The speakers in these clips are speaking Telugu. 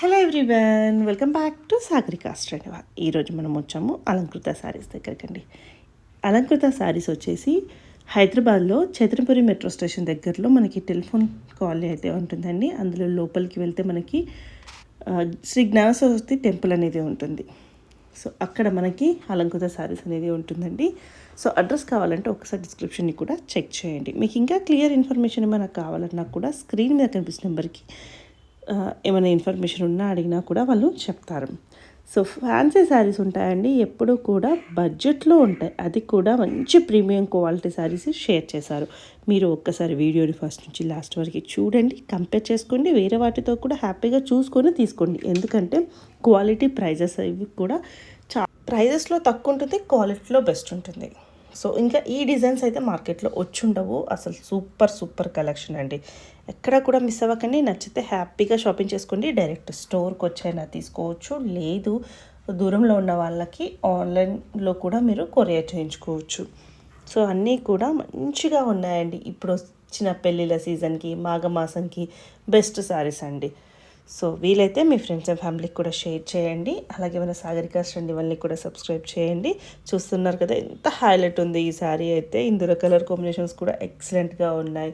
Hello everyone, welcome back to Sagarika straight. ఈరోజు మనం వచ్చాము అలంకృత శారీస్ దగ్గరకండి. అలంకృత శారీస్ వచ్చేసి హైదరాబాద్లో ఛత్రపురి మెట్రో స్టేషన్ దగ్గరలో మనకి టెలిఫోన్ కాలనీ అయితే ఉంటుందండి. అందులో లోపలికి వెళ్తే మనకి శ్రీ జ్ఞాన సరస్వతి టెంపుల్ అనేది ఉంటుంది. సో అక్కడ మనకి అలంకృత శారీస్ అనేది ఉంటుందండి. సో అడ్రస్ కావాలంటే ఒకసారి డిస్క్రిప్షన్ని కూడా చెక్ చేయండి. మీకు ఇంకా క్లియర్ ఇన్ఫర్మేషన్ ఏమైనా కావాలన్నా కూడా స్క్రీన్ మీద కనిపిస్తున్న నెంబర్కి ఏమైనా ఇన్ఫర్మేషన్ ఉన్నా అడిగినా కూడా వాళ్ళు చెప్తారు. సో ఫ్యాన్సీ శారీస్ ఉంటాయండి, ఎప్పుడూ కూడా బడ్జెట్లో ఉంటాయి. అది కూడా మంచి ప్రీమియం క్వాలిటీ శారీస్ షేర్ చేశారు. మీరు ఒక్కసారి వీడియోని ఫస్ట్ నుంచి లాస్ట్ వరకు చూడండి, కంపేర్ చేసుకోండి, వేరే వాటితో కూడా హ్యాపీగా చూసుకొని తీసుకోండి. ఎందుకంటే క్వాలిటీ ప్రైజెస్ ఇవి కూడా ప్రైజెస్లో తక్కువ ఉంటుంది, క్వాలిటీలో బెస్ట్ ఉంటుంది. సో ఇంకా ఈ డిజైన్స్ అయితే మార్కెట్లో వచ్చుండవు. అసలు సూపర్ కలెక్షన్ అండి. ఎక్కడ కూడా మిస్ అవ్వకండి. నచ్చితే హ్యాపీగా షాపింగ్ చేసుకోండి. డైరెక్ట్ స్టోర్కి వచ్చైనా తీసుకోవచ్చు, లేదు దూరంలో ఉన్న వాళ్ళకి ఆన్లైన్లో కూడా మీరు కొరియర్ చేయించుకోవచ్చు. సో అన్నీ కూడా మంచిగా ఉన్నాయండి. ఇప్పుడు వచ్చిన పెళ్ళిళ్ళ సీజన్కి, మాఘమాసంకి బెస్ట్ శారీస్ అండి. సో వీలైతే మీ ఫ్రెండ్స్ అండ్ ఫ్యామిలీకి కూడా షేర్ చేయండి. అలాగే మన సాగరికా స్ట్రెండ్ ఇవన్నీ కూడా సబ్స్క్రైబ్ చేయండి. చూస్తున్నారు కదా ఎంత హైలైట్ ఉంది ఈ శారీ అయితే. ఇందులో కలర్ కాంబినేషన్స్ కూడా ఎక్సలెంట్గా ఉన్నాయి.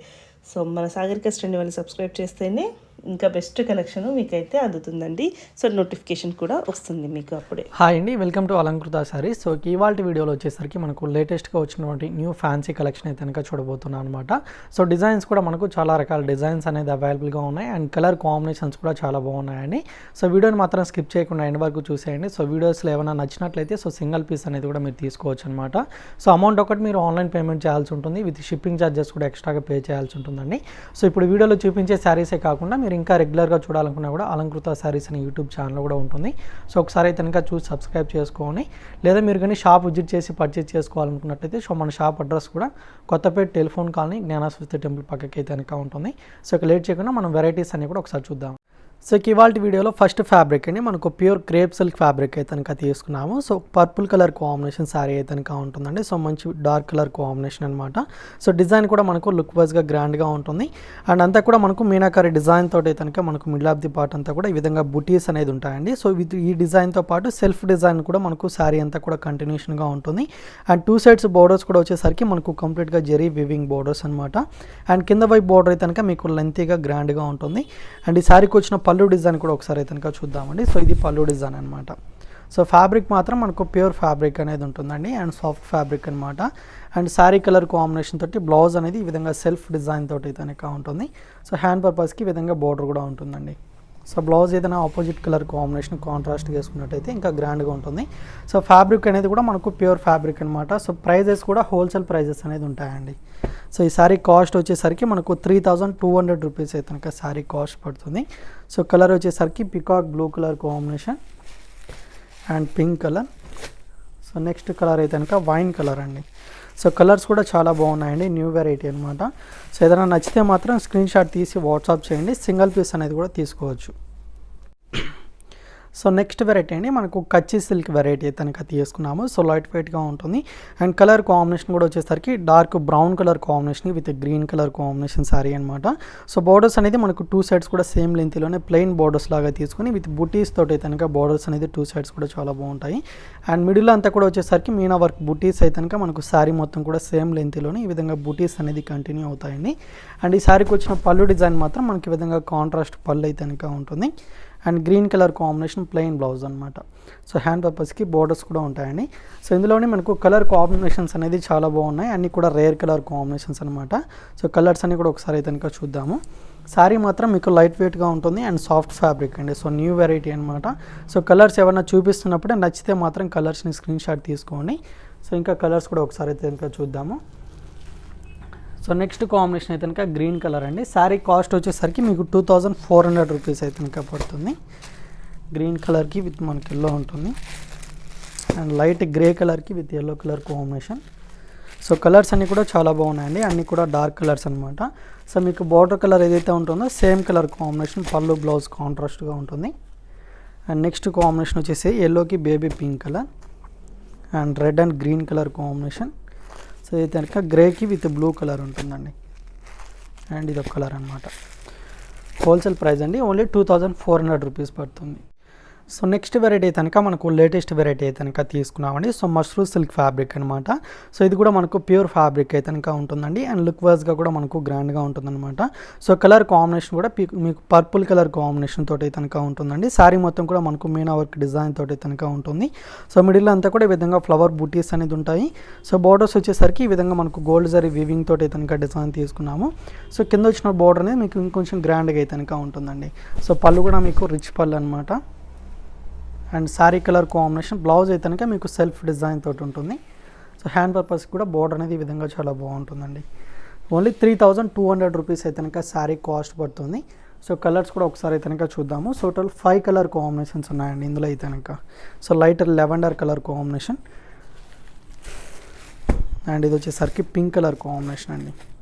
సో మన సాగరికా స్ట్రెండ్ ఇవన్నీ సబ్స్క్రైబ్ చేస్తేనే ఇంకా బెస్ట్ కలెక్షన్ మీకైతే అందుతుందండి. సో నోటిఫికేషన్ కూడా వస్తుంది మీకు అప్పుడే. హాయ్ అండి, welcome to Alankrita saris. So ఇవాళ వీడియోలో వచ్చేసరికి మనకు లేటెస్ట్గా వచ్చినటువంటి న్యూ ఫ్యాన్సీ కలెక్షన్ అయితే కనుక చూడబోతున్నాం అనమాట. సో డిజైన్స్ కూడా మనకు చాలా రకాల డిజైన్స్ అనేది అవైలబుల్గా ఉన్నాయి అండ్ కలర్ కాంబినేషన్స్ కూడా చాలా బాగున్నాయండి. సో వీడియోని మాత్రం స్కిప్ చేయకుండా ఎండ్ వరకు చూసేయండి. సో వీడియోస్లో ఏమైనా నచ్చినట్లయితే సో సింగిల్ పీస్ అనేది కూడా మీరు తీసుకోవచ్చు అనమాట. సో అమౌంట్ ఒకటి మీరు ఆన్లైన్ పేమెంట్ చేయాల్సి ఉంటుంది, విత్ షిప్పింగ్ ఛార్జెస్ కూడా ఎక్స్ట్రాగా పే చేయాల్సి ఉంటుందండి. సో ఇప్పుడు వీడియోలో చూపించే శారీసే కాకుండా మీరు ఇంకా రెగ్యులర్గా చూడాలనుకున్నా కూడా అలంకృత శారీస్ అనే యూట్యూబ్ ఛానల్ కూడా ఉంటుంది. సో ఒకసారి అయితే కనుక చూసి సబ్స్క్రైబ్ చేసుకోండి. లేదా మీరు కానీ షాప్ విజిట్ చేసి పర్చేజ్ చేసుకోవాలనుకున్నట్లయితే సో మన షాప్ అడ్రస్ కూడా కొత్తపేట టెలిఫోన్ కాలనీ జ్ఞాన సరస్వతి టెంపుల్ పక్కకి అయితే కనుక ఉంటుంది. సో ఇక లేట్ చేయకుండా మనం వెరైటీస్ అన్ని కూడా ఒకసారి చూద్దాం. సో ఇవాళ వీడియోలో ఫస్ట్ ఫ్యాబ్రిక్ అండి, మనకు ప్యూర్ క్రేప్ సిల్క్ ఫ్యాబ్రిక్ అయితే కనుక తీసుకున్నాము. So purple colour combination sari అయితే కనుక ఉంటుందండి. సో మంచి డార్క్ కలర్ కాంబినేషన్ అనమాట. సో డిజైన్ కూడా మనకు లుక్ వైజ్గా గ్రాండ్గా ఉంటుంది అండ్ అంతా కూడా మనకు మీనాకారి డిజైన్ తోటి అయితే కనుక మనకు మిడిల్ ఆఫ్ ది పార్ట్ అంతా కూడా ఈ విధంగా బుటీస్ అనేది ఉంటాయండి. సో ఈ డిజైన్తో పాటు సెల్ఫ్ డిజైన్ కూడా మనకు శారీ అంతా కూడా కంటిన్యూషన్గా ఉంటుంది అండ్ టూ సైడ్స్ బోర్డర్స్ కూడా వచ్చేసరికి మనకు కంప్లీట్గా జెరీ వివింగ్ బోర్డర్స్ అనమాట. అండ్ కింద వైపు బోర్డర్ అయితే కనుక మీకు లెంతీగా గ్రాండ్గా ఉంటుంది అండ్ ఈ శారీకి వచ్చిన పళ్ళు డిజైన్ కూడా ఒకసారి అయితే కనుక చూద్దామండి. సో ఇది పళ్ళు డిజైన్ అనమాట. సో ఫ్యాబ్రిక్ మాత్రం మనకు ప్యూర్ ఫ్యాబ్రిక్ అనేది ఉంటుందండి అండ్ సాఫ్ట్ ఫ్యాబ్రిక్ అనమాట. అండ్ శారీ కలర్ కాంబినేషన్ తోటి బ్లౌజ్ అనేది ఈ విధంగా సెల్ఫ్ డిజైన్ తోటి అయితే కనుక ఉంటుంది. సో హ్యాండ్ పర్పస్కి ఈ విధంగా బోర్డర్ కూడా ఉంటుందండి. సో బ్లౌజ్ ఏదైనా ఆపోజిట్ కలర్ కాంబినేషన్ కాంట్రాస్ట్ చేసుకున్నట్టయితే ఇంకా గ్రాండ్గా ఉంటుంది. సో ఫ్యాబ్రిక్ అనేది కూడా మనకు ప్యూర్ ఫ్యాబ్రిక్ అనమాట. సో ప్రైజెస్ కూడా హోల్సేల్ ప్రైజెస్ అనేది ఉంటాయండి. సో ఈ శారీ కాస్ట్ వచ్చేసరికి మనకు 3200 రూపీస్ అయితే కనుక శారీ కాస్ట్ పడుతుంది. సో కలర్ వచ్చేసరికి peacock blue colour combination and pink colour. So next colour అయితే కనుక వైన్ కలర్ అండి. సో కలర్స్ కూడా చాలా బాగున్నాయండి, న్యూ వెరైటీ అనమాట. సో ఏదైనా నచ్చితే మాత్రం స్క్రీన్ షాట్ తీసి వాట్సాప్ చేయండి, సింగిల్ పీస్ అనేది కూడా తీసుకోవచ్చు. సో నెక్స్ట్ వెరైటీ అండి, మనకు కచ్చి సిల్క్ వెరైటీ అయితే కనుక తీసుకున్నాము. సో లైట్ వెయిట్గా ఉంటుంది అండ్ కలర్ కాంబినేషన్ కూడా వచ్చేసరికి dark brown colour combination with green colour combination sari అనమాట. సో బోర్డర్స్ అనేది మనకు టూ సైడ్స్ కూడా సేమ్ లెంత్లోనే ప్లెయిన్ బోర్డర్స్ లాగా తీసుకుని విత్ బుటీస్ తోటి అయితే కనుక బోర్డర్స్ అనేది టూ సైడ్స్ కూడా చాలా బాగుంటాయి అండ్ మిడిల్ అంతా కూడా వచ్చేసరికి మీనా వర్క్ బుటీస్ అయితే కనుక మనకు శారీ మొత్తం కూడా సేమ్ లెంత్లోనే ఈ విధంగా బుటీస్ అనేది కంటిన్యూ అవుతాయండి. అండ్ ఈ శారీకి వచ్చిన పళ్ళు డిజైన్ మాత్రం మనకి ఈ విధంగా కాంట్రాస్ట్ పళ్ళు అయితే కనుక ఉంటుంది and green colour combination plain blouse అనమాట. సో హ్యాండ్ పర్పస్కి బోర్డర్స్ కూడా ఉంటాయండి. సో ఇందులోనే మనకు కలర్ కాంబినేషన్స్ అనేది చాలా బాగున్నాయి, అన్నీ కూడా రేర్ కలర్ కాంబినేషన్స్ అనమాట. సో కలర్స్ అన్నీ కూడా ఒకసారి అయితే కనుక చూద్దాము. శారీ మాత్రం మీకు లైట్ వెయిట్గా ఉంటుంది అండ్ సాఫ్ట్ ఫ్యాబ్రిక్ అండి. సో న్యూ వెరైటీ అనమాట. సో కలర్స్ ఏమైనా చూపిస్తున్నప్పుడే నచ్చితే మాత్రం కలర్స్ని స్క్రీన్ షాట్ తీసుకోండి. సో ఇంకా కలర్స్ కూడా ఒకసారి అయితే కనుక చూద్దాము. సో నెక్స్ట్ కాంబినేషన్ అయితే కనుక గ్రీన్ కలర్ అండి. శారీ కాస్ట్ వచ్చేసరికి మీకు 2400 రూపీస్ అయితే కనుక పడుతుంది. గ్రీన్ కలర్కి విత్ మనకి ఎల్లో ఉంటుంది అండ్ లైట్ గ్రే కలర్కి with yellow colour combination. So colours అన్నీ కూడా చాలా బాగున్నాయండి, అన్నీ కూడా డార్క్ కలర్స్ అనమాట. సో మీకు బార్డర్ కలర్ ఏదైతే ఉంటుందో సేమ్ కలర్ కాంబినేషన్ పళ్ళు బ్లౌజ్ కాంట్రాస్ట్గా ఉంటుంది. అండ్ నెక్స్ట్ కాంబినేషన్ వచ్చేసి ఎల్లోకి baby pink colour and red and green colour combination. So ఇది కనుక గ్రేకి విత్ బ్లూ కలర్ ఉంటుందండి అండ్ ఇది ఒక కలర్ అనమాట. హోల్సేల్ ప్రైస్ అండి, ఓన్లీ 2400 రూపీస్ పడుతుంది. సో నెక్స్ట్ వెరైటీ కనుక మనకు లేటెస్ట్ వెరైటీ అయితే కనుక తీసుకున్నామండి. సో మష్రూమ్ సిల్క్ ఫ్యాబ్రిక్ అనమాట. సో ఇది కూడా మనకు ప్యూర్ ఫ్యాబ్రిక్ అయితే కనుక ఉంటుందండి. అండ్ లుక్ వైజ్గా కూడా మనకు గ్రాండ్గా ఉంటుందన్నమాట. సో కలర్ కాంబినేషన్ కూడా మీకు పర్పుల్ కలర్ కాంబినేషన్ తోటి అయితే కనుక ఉంటుందండి. శారీ మొత్తం కూడా మనకు మీనా వర్క్ డిజైన్ తోటి అయితే కనుక ఉంటుంది. సో మిడిల్ అంతా కూడా ఈ విధంగా ఫ్లవర్ బూటీస్ అనేది ఉంటాయి. సో బోర్డర్స్ వచ్చేసరికి ఈ విధంగా మనకు గోల్డ్ జరీ వీవింగ్ తోటి అయితే కనుక డిజైన్ తీసుకున్నాము. సో కింద వచ్చిన బోర్డర్ అనేది మీకు ఇంకొంచెం గ్రాండ్గా అయితే కనుక ఉంటుందండి. సో పళ్ళు కూడా మీకు రిచ్ పళ్ళు అనమాట. And sari colour combination, blouse అయితే కనుక మీకు సెల్ఫ్ డిజైన్ తోటి ఉంటుంది. సో హ్యాండ్ పర్పస్ కూడా బోర్డర్ అనేది ఈ విధంగా చాలా బాగుంటుందండి. ఓన్లీ 3200 రూపీస్ అయితే కనుక శారీ కాస్ట్ పడుతుంది. సో కలర్స్ కూడా ఒకసారి అయితే కనుక చూద్దాము. సో టోటల్ 5 కలర్ కాంబినేషన్స్ ఉన్నాయండి ఇందులో అయితే కనుక. So light lavender colour combination, and ఇది వచ్చేసరికి పింక్ కలర్ కాంబినేషన్ అండి.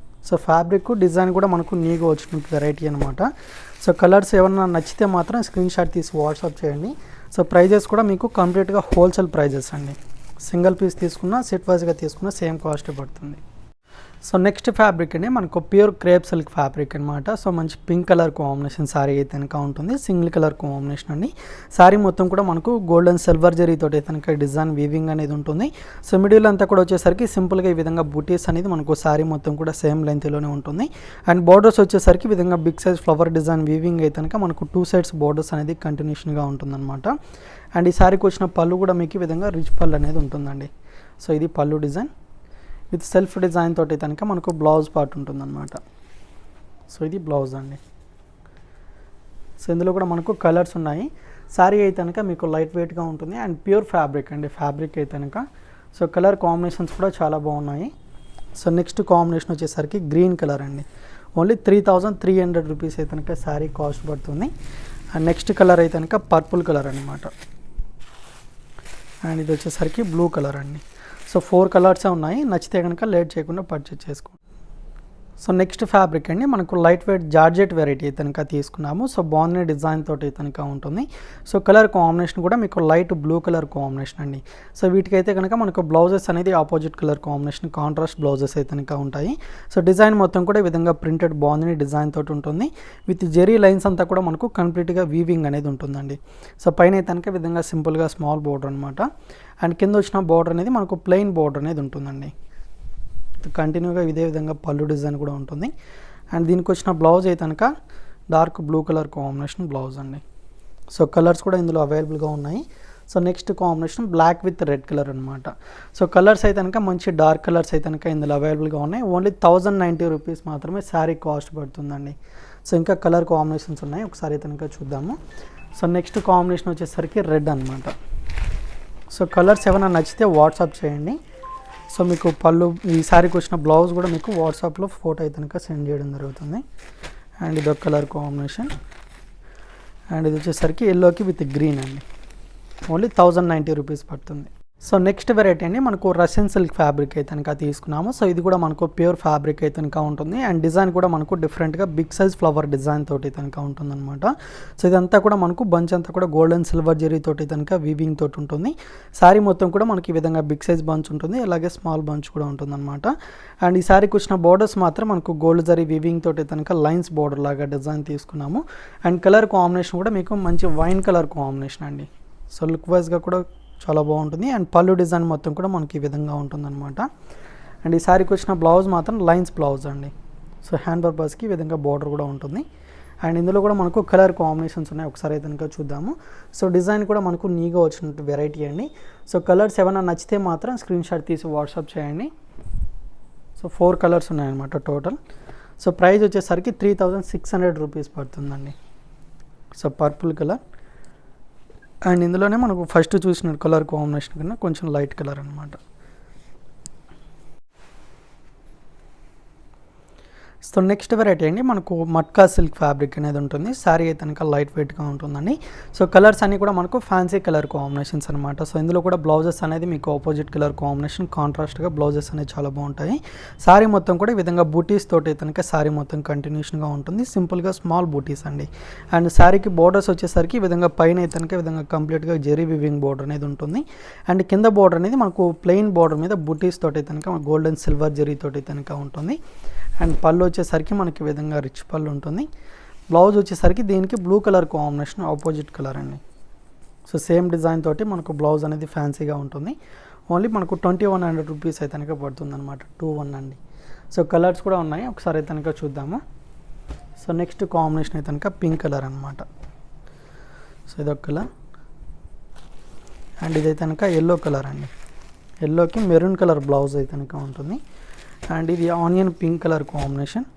సో ఫ్యాబ్రిక్ డిజైన్ కూడా మనకు నీగా వచ్చిన వెరైటీ అనమాట. సో కలర్స్ ఏమన్నా నచ్చితే మాత్రం స్క్రీన్ షాట్ తీసి వాట్సాప్ చేయండి. సో ప్రైజెస్ కూడా మీకు కంప్లీట్గా హోల్సేల్ ప్రైజెస్ అండి. సింగిల్ పీస్ తీసుకున్నా సెట్ వైజ్గా తీసుకున్నా సేమ్ కాస్ట్ పడుతుంది. సో నెక్స్ట్ ఫ్యాబ్రిక్ అండి మనకు ప్యూర్ క్రేప్ సిల్క్ ఫ్యాబ్రిక్ అనమాట. సో మంచి పింక్ కలర్ కాంబినేషన్ శారీ అయితే కనుక ఉంటుంది. సింగిల్ కలర్ కాంబినేషన్ అండి. శారీ మొత్తం కూడా మనకు గోల్డ్ అండ్ సిల్వర్ జరీతో అయితే కనుక డిజైన్ వీవింగ్ అనేది ఉంటుంది. సో మిడిల్ అంతా కూడా వచ్చేసరికి సింపుల్గా ఈ విధంగా బూటీస్ అనేది మనకు శారీ మొత్తం కూడా సేమ్ లెంత్లోనే ఉంటుంది. అండ్ బోర్డర్స్ వచ్చేసరికి ఈ విధంగా big size flower design weaving అయితే కనుక మనకు 2 సైడ్స్ బోర్డర్స్ అనేది కంటిన్యూషన్గా ఉంటుందన్నమాట. అండ్ ఈ శారీకి వచ్చిన పళ్ళు కూడా మీకు ఈ విధంగా రిచ్ పళ్ళు అనేది ఉంటుందండి. సో ఇది పళ్ళు డిజైన్ విత్ సెల్ఫ్ డిజైన్ తోటి కనుక మనకు బ్లౌజ్ పార్ట్ ఉంటుందన్నమాట. సో ఇది బ్లౌజ్ అండి. సో ఇందులో కూడా మనకు కలర్స్ ఉన్నాయి. శారీ అయితే కనుక మీకు లైట్ వెయిట్గా ఉంటుంది అండ్ ప్యూర్ ఫ్యాబ్రిక్ అండి. ఫ్యాబ్రిక్ అయితే కనుక సో కలర్ కాంబినేషన్స్ కూడా చాలా బాగున్నాయి. సో నెక్స్ట్ కాంబినేషన్ వచ్చేసరికి గ్రీన్ కలర్ అండి. ఓన్లీ 3300 రూపీస్ అయితే కనుక శారీ కాస్ట్ పడుతుంది. అండ్ నెక్స్ట్ కలర్ అయితే కనుక పర్పుల్ కలర్ అనమాట. అండ్ ఇది వచ్చేసరికి బ్లూ కలర్ అండి. సో 4 కలర్సే ఉన్నాయి. నచ్చితే కనుక లేట్ చేయకుండా పర్చేజ్ చేసుకోండి. సో నెక్స్ట్ ఫ్యాబ్రిక్ అండి మనకు లైట్ వెయిట్ జార్జెట్ వెరైటీ కనుక తీసుకున్నాము. సో బాగున్న డిజైన్ తోటి కనుక ఉంటుంది. సో కలర్ కాంబినేషన్ కూడా మీకు లైట్ బ్లూ కలర్ కాంబినేషన్ అండి. సో వీటికైతే కనుక మనకు బ్లౌజెస్ అనేది opposite colour combination contrast blouses అయితే కనుక ఉంటాయి. సో డిజైన్ మొత్తం కూడా ఈ విధంగా ప్రింటెడ్ బాగుంది డిజైన్ తోటి ఉంటుంది. విత్ జెరీ లైన్స్ అంతా కూడా మనకు కంప్లీట్గా వీవింగ్ అనేది ఉంటుందండి. సో పైన అయితే కనుక ఈ విధంగా సింపుల్గా స్మాల్ బోర్డర్ అనమాట. అండ్ కింద వచ్చిన బోర్డర్ అనేది మనకు ప్లెయిన్ బోర్డర్ అనేది ఉంటుందండి. కంటిన్యూగా ఇదే విధంగా పళ్ళు డిజైన్ కూడా ఉంటుంది. అండ్ దీనికి వచ్చిన బ్లౌజ్ అయితే కనుక dark blue colour combination blouse అండి. సో కలర్స్ కూడా ఇందులో అవైలబుల్గా ఉన్నాయి. So next combination black with red colour అనమాట. సో కలర్స్ అయితే కనుక మంచి డార్క్ కలర్స్ అయితే కనుక ఇందులో అవైలబుల్గా ఉన్నాయి. ఓన్లీ 1090 రూపీస్ మాత్రమే శారీ కాస్ట్ పడుతుందండి. సో ఇంకా కలర్ కాంబినేషన్స్ ఉన్నాయి, ఒకసారి అయితే కనుక చూద్దాము. సో నెక్స్ట్ కాంబినేషన్ వచ్చేసరికి రెడ్ అనమాట. సో కలర్స్ ఏమైనా నచ్చితే వాట్సాప్ చేయండి. సో మీకు పళ్ళు ఈ శారీకి వచ్చిన బ్లౌజ్ కూడా మీకు వాట్సాప్లో ఫోటో అయితే కనుక సెండ్ చేయడం జరుగుతుంది. అండ్ ఇది ఒక కలర్ కాంబినేషన్. అండ్ ఇది వచ్చేసరికి ఎల్లోకి విత్ గ్రీన్ అండి. ఓన్లీ 1090 రూపీస్ పడుతుంది. సో నెక్స్ట్ వెరైటీ అండి మనకు రష్యన్ సిల్క్ ఫ్యాబ్రిక్ అయితే కనుక తీసుకున్నాము. సో ఇది కూడా మనకు ప్యూర్ ఫ్యాబ్రిక్ అయితే కనుక ఉంటుంది. అండ్ డిజైన్ కూడా మనకు డిఫరెంట్గా బిగ్ సైజ్ ఫ్లవర్ డిజైన్ తోటి కనుక ఉంటుందన్నమాట. సో ఇదంతా కూడా మనకు బంచ్ అంతా కూడా గోల్డ్ అండ్ సిల్వర్ జెరీ తోటి కనుక వీవింగ్ తోటి ఉంటుంది. శారీ మొత్తం కూడా మనకి ఈ విధంగా బిగ్ సైజ్ బంచ్ ఉంటుంది, అలాగే స్మాల్ బంచ్ కూడా ఉంటుందన్నమాట. అండ్ ఈ శారీకి వచ్చిన బోర్డర్స్ మాత్రం మనకు గోల్డ్ జరీ వీవింగ్ తోటి కనుక లైన్స్ బోర్డర్ లాగా డిజైన్ తీసుకున్నాము. అండ్ కలర్ కాంబినేషన్ కూడా మీకు మంచి వైన్ కలర్ కాంబినేషన్ అండి. సో లుక్ వైజ్గా కూడా చాలా బాగుంటుంది. అండ్ పళ్ళు డిజైన్ మొత్తం కూడా మనకి ఈ విధంగా ఉంటుందన్నమాట. అండ్ ఈ శారీకి వచ్చిన బ్లౌజ్ మాత్రం లైన్స్ బ్లౌజ్ అండి. సో హ్యాండ్ పర్పస్కి ఈ విధంగా బార్డర్ కూడా ఉంటుంది. అండ్ ఇందులో కూడా మనకు కలర్ కాంబినేషన్స్ ఉన్నాయి, ఒకసారి అయితే కనుక చూద్దాము. సో డిజైన్ కూడా మనకు నీగా వచ్చినట్టు వెరైటీ అండి. సో కలర్స్ ఏమైనా నచ్చితే మాత్రం స్క్రీన్ షాట్ తీసి వాట్సాప్ చేయండి. సో 4 కలర్స్ ఉన్నాయన్నమాట టోటల్. సో ప్రైస్ వచ్చేసరికి 3600 రూపీస్ పడుతుందండి. So purple colour. అండ్ ఇందులోనే మనకు ఫస్ట్ చూసిన కలర్ కాంబినేషన్ కన్నా కొంచెం లైట్ కలర్ అనమాట. సో నెక్స్ట్ వెరైటీ అండి మనకు మట్కా సిల్క్ ఫ్యాబ్రిక్ అనేది ఉంటుంది. శారీ అయితే కనుక లైట్ వెయిట్గా ఉంటుందండి. సో కలర్స్ అన్నీ కూడా మనకు ఫ్యాన్సీ కలర్ కాంబినేషన్స్ అనమాట. సో ఇందులో కూడా బ్లౌజెస్ అనేది మీకు ఆపోజిట్ కలర్ కాంబినేషన్ కాంట్రాస్ట్గా బ్లౌజెస్ అనేవి చాలా బాగుంటాయి. శారీ మొత్తం కూడా ఈ విధంగా బూటీస్ తోటి కనుక శారీ మొత్తం కంటిన్యూషన్గా ఉంటుంది. సింపుల్గా స్మాల్ బూటీస్ అండి. అండ్ శారీకి బోర్డర్స్ వచ్చేసరికి ఈ విధంగా పైన అయితే కనుక ఈ విధంగా కంప్లీట్గా జెరీ వివింగ్ బోర్డర్ అనేది ఉంటుంది. అండ్ కింద బోర్డర్ అనేది మనకు ప్లెయిన్ బోర్డర్ మీద బూటీస్ తోటి కనుక గోల్డ్ అండ్ సిల్వర్ జెరీ తోటి కనుక ఉంటుంది. అండ్ పళ్ళు వచ్చేసరికి మనకి ఈ విధంగా రిచ్ పళ్ళు ఉంటుంది. బ్లౌజ్ వచ్చేసరికి దీనికి blue colour combination opposite colour అండి. సో సేమ్ డిజైన్ తోటి మనకు బ్లౌజ్ అనేది ఫ్యాన్సీగా ఉంటుంది. ఓన్లీ మనకు 2100 రూపీస్ అయితే కనుక పడుతుంది అనమాట. 21 అండి. సో కలర్స్ కూడా ఉన్నాయి, ఒకసారి అయితే కనుక చూద్దాము. సో నెక్స్ట్ కాంబినేషన్ అయితే కనుక పింక్ కలర్ అనమాట. సో ఇదొక కలర్ అండ్ ఇదైతే కనుక ఎల్లో కలర్ అండి. ఎల్లోకి మెరూన్ కలర్ బ్లౌజ్ అయితే కనుక ఉంటుంది. అండ్ ఇది onion pink colour combination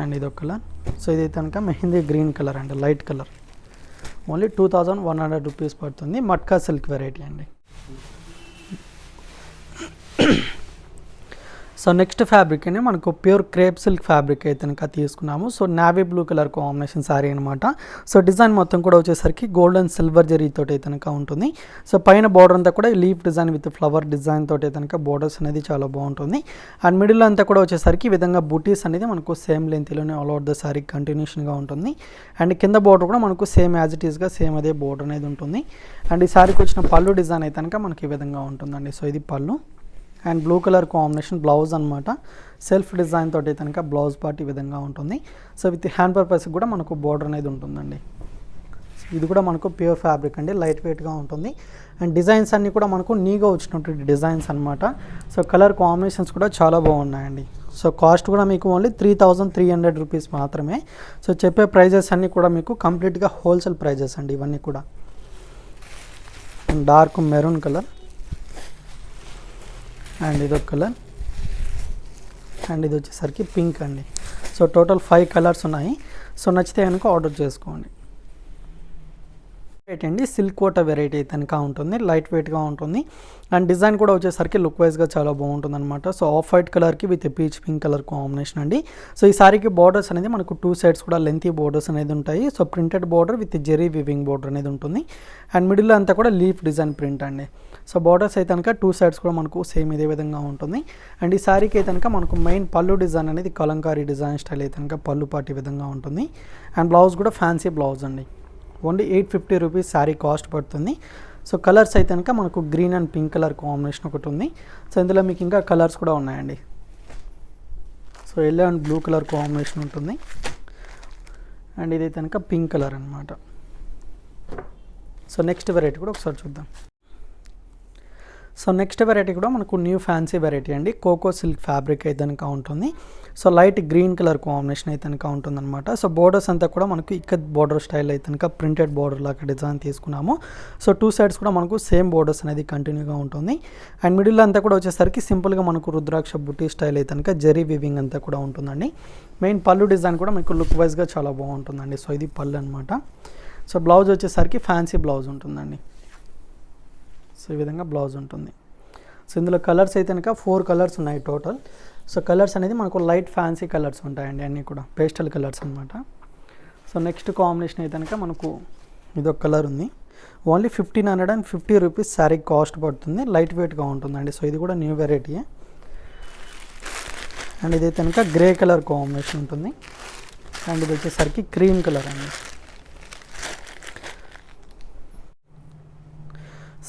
and ఇదొక కలర్. సో ఇదైతే కనుక మెహందీ గ్రీన్ కలర్ అండి, లైట్ కలర్. ఓన్లీ 2100 రూపీస్ పడుతుంది. మట్కా సిల్క్ వెరైటీ అండి. సో నెక్స్ట్ ఫ్యాబ్రిక్ అండి మనకు ప్యూర్ క్రేప్ సిల్క్ ఫ్యాబ్రిక్ అయితే కనుక తీసుకున్నాము. So navy blue colour combination sari అనమాట. సో డిజైన్ మొత్తం కూడా వచ్చేసరికి గోల్డ్ అండ్ సిల్వర్ జరీతో అయితే కనుక ఉంటుంది. సో పైన బార్డర్ అంతా కూడా leaf design with flower design తోటి అయితే కనుక బోర్డర్స్ అనేది చాలా బాగుంటుంది. అండ్ మిడిల్ అంతా కూడా వచ్చేసరికి ఈ విధంగా బూటీస్ అనేది మనకు సేమ్ లెంత్లోనే ఆల్ ఓవర్ ద శారీ కంటిన్యూషన్గా ఉంటుంది. అండ్ కింద బార్డర్ కూడా మనకు సేమ్ యాజ్ ఇట్ ఈస్గా సేమ్ అదే బార్డర్ అనేది ఉంటుంది. అండ్ ఈ శారీకి వచ్చిన పళ్ళు డిజైన్ అయితే కనుక మనకి ఈ విధంగా ఉంటుందండి. సో ఇది పళ్ళు and blue colour combination blouse అనమాట. సెల్ఫ్ డిజైన్ తోటి కనుక బ్లౌజ్ పార్ట్ ఈ విధంగా ఉంటుంది. సో విత్ హ్యాండ్ పర్పస్ కూడా మనకు బోర్డర్ అనేది ఉంటుందండి. ఇది కూడా మనకు ప్యూర్ ఫ్యాబ్రిక్ అండి, లైట్ వెయిట్గా ఉంటుంది. అండ్ డిజైన్స్ అన్నీ కూడా మనకు నీగా వచ్చినటువంటి డిజైన్స్ అనమాట. సో కలర్ కాంబినేషన్స్ కూడా చాలా బాగున్నాయండి. సో కాస్ట్ కూడా మీకు ఓన్లీ 3300 రూపీస్ మాత్రమే. సో చెప్పే ప్రైజెస్ అన్నీ కూడా మీకు కంప్లీట్గా హోల్సేల్ ప్రైజెస్ అండి ఇవన్నీ కూడా. And dark maroon colour and ఇదొక కలర్ అండ్ ఇది వచ్చేసరికి పింక్ అండి. సో టోటల్ 5 కలర్స్ ఉన్నాయి. సో నచ్చితే కనుక ఆర్డర్ చేసుకోండి. అండి సిల్క్ కోట వెరైటీ అయితే కనుక ఉంటుంది, లైట్ వెయిట్గా ఉంటుంది. అండ్ డిజైన్ కూడా వచ్చేసరికి లుక్ వైజ్గా చాలా బాగుంటుంది అనమాట. సో ఆఫ్ వైట్ కలర్కి with peach pink colour combination అండి. సో ఈ సారీకి బార్డర్స్ అనేది మనకు 2 సైడ్స్ కూడా లెంతీ బార్డర్స్ అనేది ఉంటాయి. So printed border with zari weaving border అనేది ఉంటుంది. అండ్ మిడిల్ అంతా కూడా లీఫ్ డిజైన్ ప్రింట్ అండి. సో బార్డర్స్ అయితే కనుక 2 సైడ్స్ కూడా మనకు సేమ్ ఇదే విధంగా ఉంటుంది. అండ్ ఈ సారీకి అయితే కనుక మనకు మెయిన్ పళ్ళు డిజైన్ అనేది కలంకారీ డిజైన్ స్టైల్ అయితే కనుక పళ్ళు పాటి విధంగా ఉంటుంది. అండ్ బ్లౌజ్ కూడా ఫ్యాన్సీ బ్లౌజ్ అండి. ఓన్లీ 850 రూపీస్ శారీ కాస్ట్ పడుతుంది. సో కలర్స్ అయితే కనుక మనకు green and pink colour combination ఒకటి ఉంది. సో ఇందులో మీకు ఇంకా కలర్స్ కూడా ఉన్నాయండి. So yellow and blue colour combination ఉంటుంది. అండ్ ఇది కనుక పింక్ కలర్ అనమాట. సో నెక్స్ట్ వెరైటీ కూడా ఒకసారి చూద్దాం. సో నెక్స్ట్ వెరైటీ కూడా మనకు న్యూ ఫ్యాన్సీ వెరైటీ అండి. కోకో సిల్క్ ఫ్యాబ్రిక్ అయితే కనుక ఉంటుంది. So light green colour combination అయితే కనుక ఉంటుందన్నమాట. సో బోర్డర్స్ అంతా కూడా మనకు ఇక్కత్ బోర్డర్ స్టైల్ అయితే కనుక ప్రింటెడ్ బోర్డర్ లాగా డిజైన్ తీసుకున్నాము. సో 2 సైడ్స్ కూడా మనకు సేమ్ బోర్డర్స్ అనేది కంటిన్యూగా ఉంటుంది. అండ్ మిడిల్ అంతా కూడా వచ్చేసరికి సింపుల్గా మనకు రుద్రాక్ష బుట్టి స్టైల్ అయితే కనుక జెరీ వివింగ్ అంతా కూడా ఉంటుందండి. మెయిన్ పళ్ళు డిజైన్ కూడా మీకు లుక్ వైజ్గా చాలా బాగుంటుందండి. సో ఇది పళ్ళు అనమాట. సో బ్లౌజ్ వచ్చేసరికి ఫ్యాన్సీ బ్లౌజ్ ఉంటుందండి. సో ఈ విధంగా బ్లౌజ్ ఉంటుంది. సో ఇందులో కలర్స్ అయితే కనుక 4 కలర్స్ ఉన్నాయి టోటల్. సో కలర్స్ అనేది మనకు లైట్ ఫ్యాన్సీ కలర్స్ ఉంటాయండి, అన్నీ కూడా పేస్టల్ కలర్స్ అనమాట. సో నెక్స్ట్ కాంబినేషన్ అయితే కనుక మనకు ఇదొక కలర్ ఉంది. ఓన్లీ 1550 రూపీస్ శారీ కాస్ట్ పడుతుంది. లైట్ వెయిట్గా ఉంటుందండి. సో ఇది కూడా న్యూ వెరైటీయే. అండ్ ఇదైతే కనుక గ్రే కలర్ కాంబినేషన్ ఉంటుంది. అండ్ ఇది వచ్చేసరికి క్రీమ్ కలర్ అండి.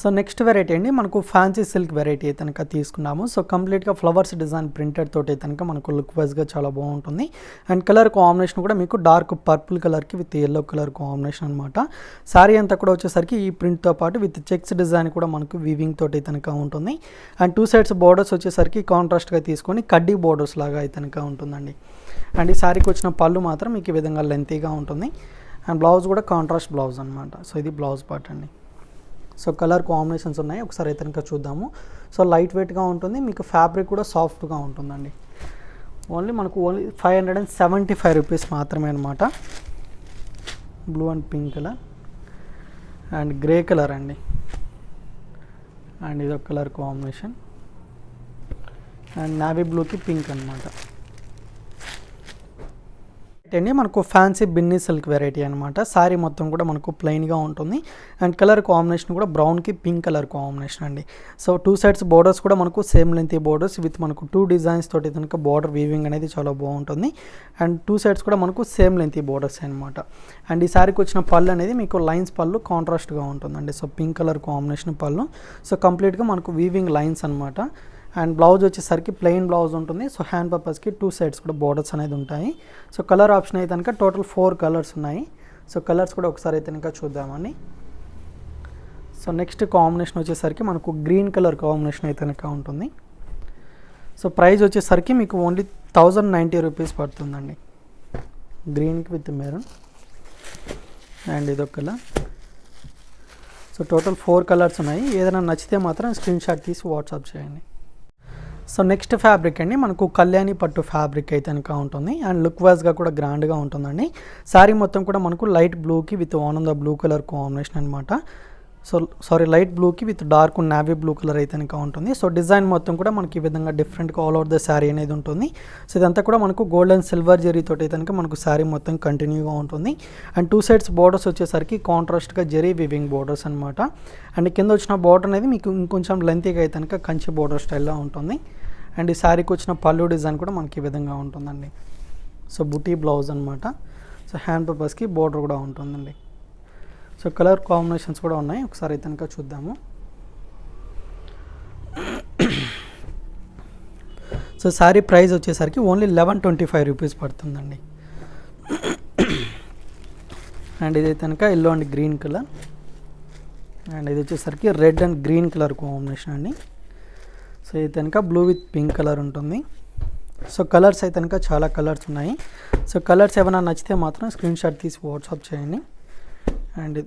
సో నెక్స్ట్ వెరైటీ అండి మనకు ఫ్యాన్సీ సిల్క్ వెరైటీ అయితే కనుక తీసుకున్నాము. సో కంప్లీట్గా ఫ్లవర్స్ డిజైన్ ప్రింటెడ్ తోటి అయితే కనుక మనకు లుక్ వైజ్గా చాలా బాగుంటుంది. అండ్ కలర్ కాంబినేషన్ కూడా మీకు డార్క్ పర్పుల్ కలర్కి విత్ ఎల్లో కలర్ కాంబినేషన్ అనమాట. శారీ అంతా కూడా వచ్చేసరికి ఈ ప్రింట్తో పాటు విత్ చెక్స్ డిజైన్ కూడా మనకు వీవింగ్ తోటి అయితే కనుక ఉంటుంది. అండ్ 2 సైడ్స్ బోర్డర్స్ వచ్చేసరికి కాంట్రాస్ట్గా తీసుకొని కడ్డీ బోర్డర్స్ లాగా అయితే కనుక ఉంటుందండి. అండ్ ఈ శారీకి వచ్చిన పళ్ళు మాత్రం మీకు ఈ విధంగా లెంతీగా ఉంటుంది. అండ్ బ్లౌజ్ కూడా కాంట్రాస్ట్ బ్లౌజ్ అనమాట. సో ఇది బ్లౌజ్ పార్ట్ అండి. సో కలర్ కాంబినేషన్స్ ఉన్నాయి, ఒకసారి అయితే కనుక చూద్దాము. సో లైట్ వెయిట్గా ఉంటుంది, మీకు ఫ్యాబ్రిక్ కూడా సాఫ్ట్గా ఉంటుందండి. ఓన్లీ 575 రూపీస్ మాత్రమే అనమాట. Blue and pink colour and grey colour అండి. అండ్ ఇదొక కలర్ కాంబినేషన్ అండ్ నావీ బ్లూకి పింక్ అనమాట. అండి మనకు ఫ్యాన్సీ బిన్నీ సిల్క్ వెరైటీ అనమాట. శారీ మొత్తం కూడా మనకు ప్లెయిన్గా ఉంటుంది. అండ్ కలర్ కాంబినేషన్ కూడా బ్రౌన్కి పింక్ కలర్ కాంబినేషన్ అండి. సో 2 సైడ్స్ బోర్డర్స్ కూడా మనకు సేమ్ లెంత్ బోర్డర్స్ విత్ మనకు 2 డిజైన్స్ తోటి కనుక బార్డర్ వీవింగ్ అనేది చాలా బాగుంటుంది. అండ్ 2 సైడ్స్ కూడా మనకు సేమ్ లెంత్ బోర్డర్స్ అనమాట. అండ్ ఈ శారీకి వచ్చిన పళ్ళు అనేది మీకు లైన్స్ పళ్ళు కాంట్రాస్ట్గా ఉంటుందండి. సో పింక్ కలర్ కాంబినేషన్ పళ్ళు. సో కంప్లీట్గా మనకు వీవింగ్ లైన్స్ అనమాట. అండ్ బ్లౌజ్ వచ్చేసరికి ప్లెయిన్ బ్లౌజ్ ఉంటుంది. సో హ్యాండ్ పర్పస్కి 2 సైడ్స్ కూడా బోర్డర్స్ అనేది ఉంటాయి. సో కలర్ ఆప్షన్ అయితే కనుక టోటల్ 4 కలర్స్ ఉన్నాయి. సో కలర్స్ కూడా ఒకసారి అయితే కనుక చూద్దామండి. సో నెక్స్ట్ కాంబినేషన్ వచ్చేసరికి మనకు గ్రీన్ కలర్ కాంబినేషన్ అయితే కనుక ఉంటుంది. సో ప్రైస్ వచ్చేసరికి మీకు ఓన్లీ 1090 రూపీస్ పడుతుందండి. గ్రీన్కి విత్ మెరూన్ అండ్ ఇదొక కలర్. సో టోటల్ 4 కలర్స్ ఉన్నాయి. ఏదైనా నచ్చితే మాత్రం స్క్రీన్ షాట్ తీసి వాట్సాప్ చేయండి. సో నెక్స్ట్ ఫ్యాబ్రిక్ అండి మనకు కళ్యాణి పట్టు ఫ్యాబ్రిక్ అయితే కనుక ఉంటుంది. అండ్ లుక్ వైజ్గా కూడా గ్రాండ్గా ఉంటుందండి. శారీ మొత్తం కూడా మనకు లైట్ బ్లూకి విత్ ఆనంద బ్లూ కలర్ కాంబినేషన్ అనమాట. సో లైట్ బ్లూకి with dark navy blue colour అయితే కనుక ఉంటుంది. సో డిజైన్ మొత్తం కూడా మనకి ఈ విధంగా డిఫరెంట్గా ఆల్ ఓవర్ ద శారీ అనేది ఉంటుంది. సో ఇదంతా కూడా మనకు గోల్డ్ అండ్ సిల్వర్ జరీ తోటి అయితే కనుక మనకు శారీ మొత్తం కంటిన్యూగా ఉంటుంది. అండ్ 2 సైడ్స్ బోర్డర్స్ వచ్చేసరికి కాంట్రాస్ట్గా జరీ వివింగ్ బోర్డర్స్ అనమాట. అండ్ కింద వచ్చిన బోర్డర్ అనేది మీకు ఇంకొంచెం లెంతీగా అయితే కనుక కంచి బోర్డర్ స్టైల్లో ఉంటుంది. అండ్ ఈ శారీకి వచ్చిన పళ్ళు డిజైన్ కూడా మనకి ఈ విధంగా ఉంటుందండి. సో బుటీ బ్లౌజ్ అనమాట. సో హ్యాండ్ పర్పస్కి బోర్డర్ కూడా ఉంటుందండి. సో కలర్ కాంబినేషన్స్ కూడా ఉన్నాయి. ఒకసారి అయితే కనుక చూద్దాము. సో శారీ ప్రైస్ వచ్చేసరికి ఓన్లీ 1125 రూపీస్ పడుతుందండి. అండ్ ఇది అయితే కనుక yellow and green colour. And ఇది వచ్చేసరికి red and green colour combination అండి. సో ఇది కనుక బ్లూ విత్ పింక్ కలర్ ఉంటుంది. సో కలర్స్ అయితే కనుక చాలా కలర్స్ ఉన్నాయి. సో కలర్స్ ఏమైనా నచ్చితే మాత్రం స్క్రీన్ షాట్ తీసి వాట్సాప్ చేయండి. అండ్